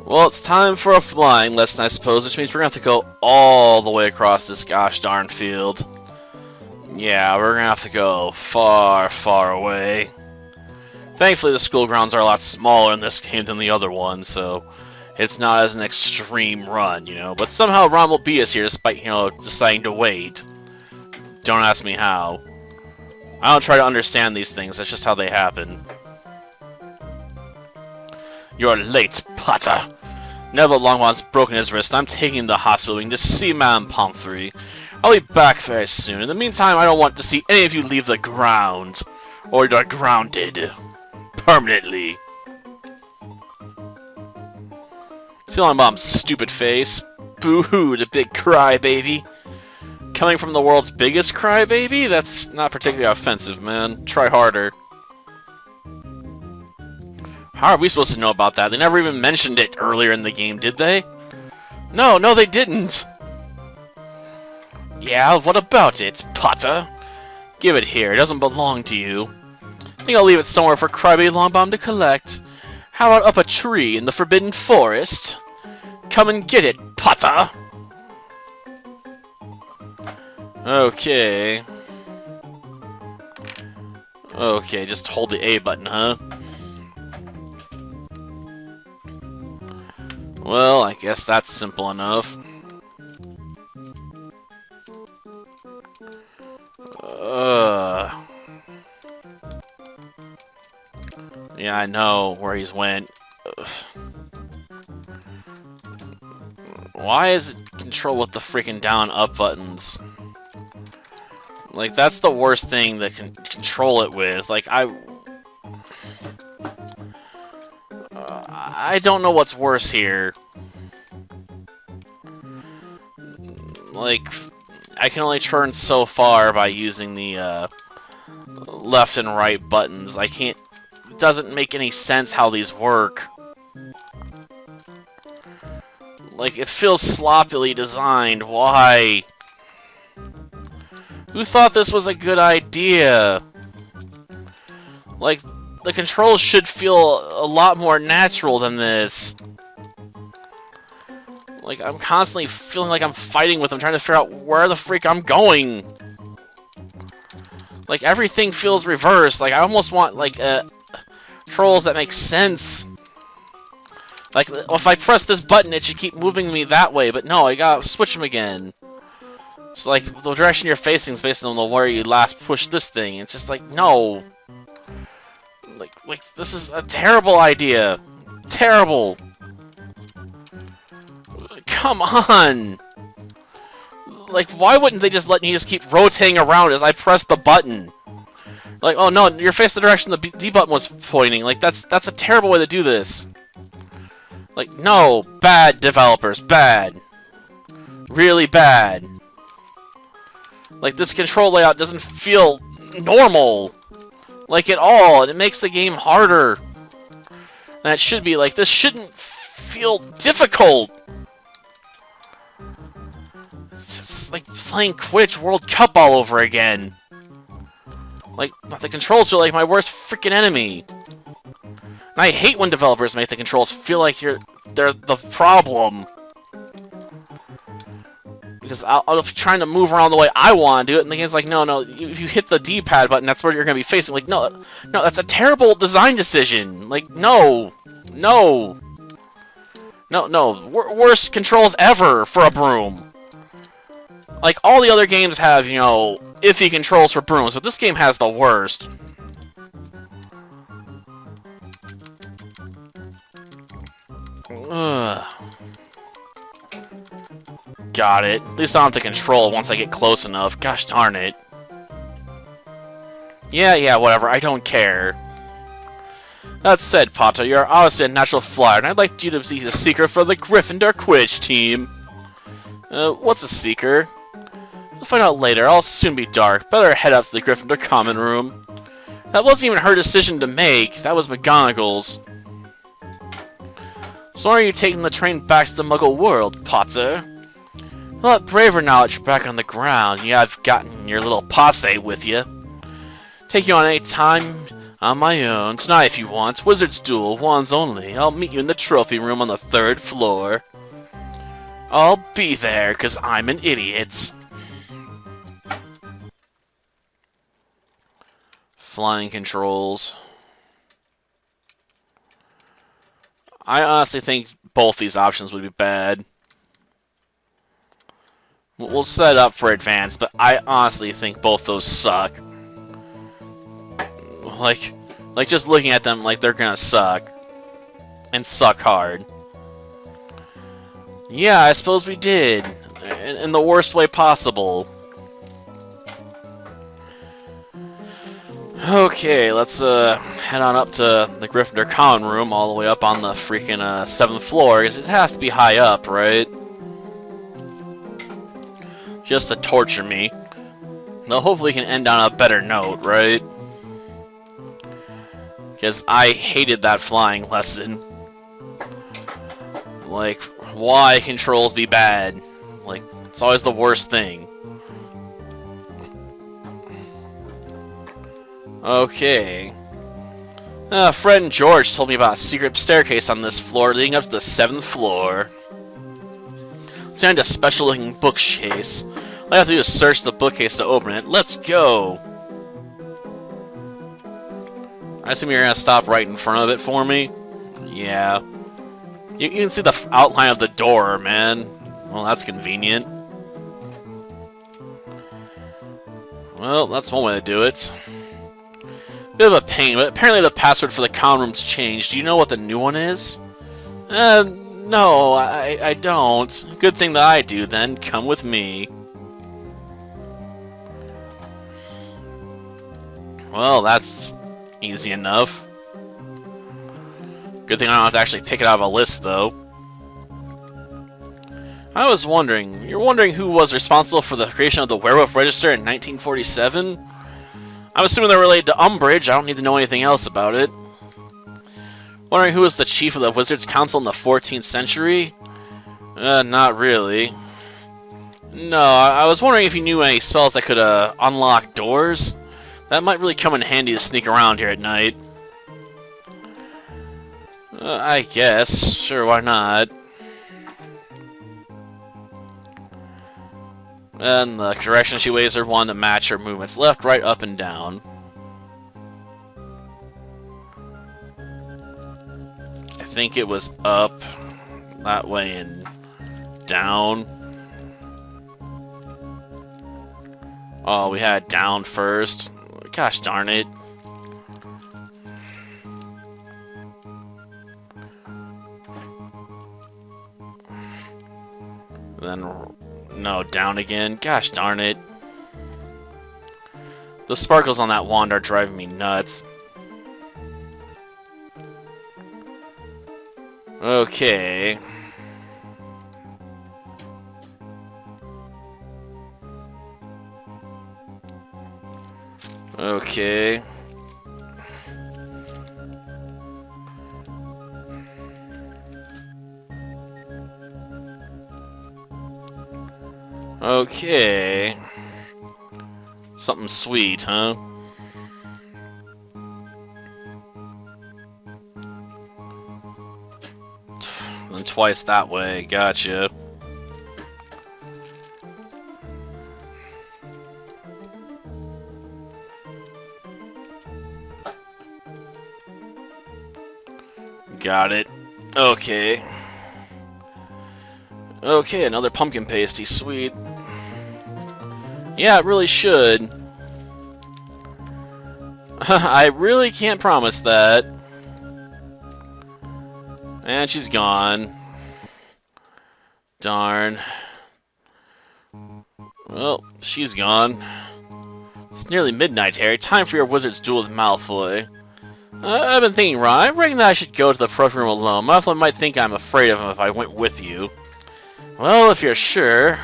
Well, it's time for a flying lesson, I suppose, which means we're going to have to go all the way across this gosh darn field. Yeah, we're going to have to go far, far away. Thankfully, the school grounds are a lot smaller in this game than the other one, so it's not as an extreme run, you know. But somehow Ron will beat us here despite, you know, deciding to wait. Don't ask me how. I don't try to understand these things, that's just how they happen. You're late, Potter. Neville Longbottom's broken his wrist. I'm taking him to the hospital. We can just see Madame Pomfrey. I'll be back very soon. In the meantime, I don't want to see any of you leave the ground. Or you're grounded. Permanently. See Longbottom's stupid face? Boo-hoo, the big crybaby. Coming from the world's biggest crybaby? That's not particularly offensive, man. Try harder. How are we supposed to know about that? They never even mentioned it earlier in the game, did they? No, they didn't. Yeah, what about it, Potter? Give it here. It doesn't belong to you. I think I'll leave it somewhere for Crybaby Longbottom to collect. How about up a tree in the Forbidden Forest? Come and get it, Potter! Okay. Okay, just hold the A button, huh? Well, I guess that's simple enough. Yeah, I know where he's went. Ugh. Why is it control with the freaking down-up buttons? Like, that's the worst thing that can control it with. Like, I don't know what's worse here. Like, I can only turn so far by using the left and right buttons. I can't. It doesn't make any sense how these work. Like, it feels sloppily designed. Why? Who thought this was a good idea? Like, the controls should feel a lot more natural than this. Like, I'm constantly feeling like I'm fighting with them, trying to figure out where the freak I'm going. Like, everything feels reversed. Like, I almost want, like, controls that make sense. Like, if I press this button, it should keep moving me that way, but no, I gotta switch them again. So, like, the direction you're facing is based on where you last pushed this thing. It's just like, no. Like, this is a terrible idea. Terrible. Come on! Like, why wouldn't they just let me just keep rotating around as I press the button? Like, oh no, you're facing the direction the D button was pointing. Like, that's a terrible way to do this. Like, no, bad developers, bad. Really bad. Like, this control layout doesn't feel normal. Like, at all, and it makes the game harder than it should be. Like, this shouldn't feel difficult. It's like playing Quidditch World Cup all over again. Like, the controls feel like my worst freaking enemy. And I hate when developers make the controls feel like they're the problem. Because I'll be trying to move around the way I want to do it, and the game's like, no, if you hit the D-pad button, that's where you're going to be facing. Like, no, that's a terrible design decision. Like, no. Worst controls ever for a broom. Like, all the other games have, you know, iffy controls for brooms, but this game has the worst. Ugh. Got it. At least I'll have to control once I get close enough. Gosh darn it. Yeah, whatever. I don't care. That said, Potter, you're obviously a natural flyer, and I'd like you to be the seeker for the Gryffindor Quidditch team. What's a seeker? We'll find out later. I'll soon be dark. Better head up to the Gryffindor common room. That wasn't even her decision to make. That was McGonagall's. So are you taking the train back to the Muggle world, Potter? A lot braver now that you're back on the ground. Yeah, I've gotten your little posse with you. Take you on any time On my own. Tonight if you want. Wizard's Duel, wands only. I'll meet you in the trophy room on the 3rd floor. I'll be there, 'cause I'm an idiot. Flying controls. I honestly think both these options would be bad. We'll set up for advanced, but I honestly think both those suck. Like just looking at them, like they're gonna suck. And suck hard. Yeah, I suppose we did. In the worst way possible. Okay, let's head on up to the Gryffindor common room, all the way up on the freaking 7th floor, because it has to be high up, right? Just to torture me. Though hopefully we can end on a better note, right? Because I hated that flying lesson. Like, why controls be bad? Like, it's always the worst thing. Okay. Fred and George told me about a secret staircase on this floor leading up to the 7th floor. It's behind a special-looking bookcase. All I have to do is search the bookcase to open it. Let's go! I assume you're gonna stop right in front of it for me? Yeah. You can see the outline of the door, man. Well, that's convenient. Well, that's one way to do it. Bit of a pain, but apparently the password for the common room's changed. Do you know what the new one is? No, I don't. Good thing that I do, then. Come with me. Well, that's easy enough. Good thing I don't have to actually pick it out of a list, though. I was wondering, you're wondering who was responsible for the creation of the Werewolf Register in 1947? I'm assuming they're related to Umbridge. I don't need to know anything else about it. Wondering who was the chief of the Wizards Council in the 14th century? Not really. No, I was wondering if you knew any spells that could unlock doors. That might really come in handy to sneak around here at night. I guess. Sure, why not? And the direction she waves her wand to match her movements. Left, right, up, and down. I think it was up, that way, and down. Oh, we had down first. Gosh darn it. Then, no, down again. Gosh darn it. The sparkles on that wand are driving me nuts. Okay. Okay. Okay. Something sweet, huh? And twice that way, gotcha. Got it. Okay. Okay, another pumpkin pasty, sweet. Yeah, it really should. I really can't promise that. And she's gone. Darn. Well, she's gone. It's nearly midnight, Harry. Time for your wizard's duel with Malfoy. I've been thinking, Ron. I reckon that I should go to the trophy room alone. Malfoy might think I'm afraid of him if I went with you. Well, if you're sure.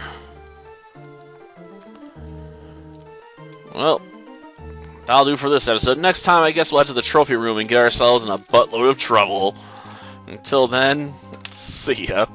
Well, that'll do for this episode. Next time, I guess we'll head to the trophy room and get ourselves in a buttload of trouble. Until then, see ya.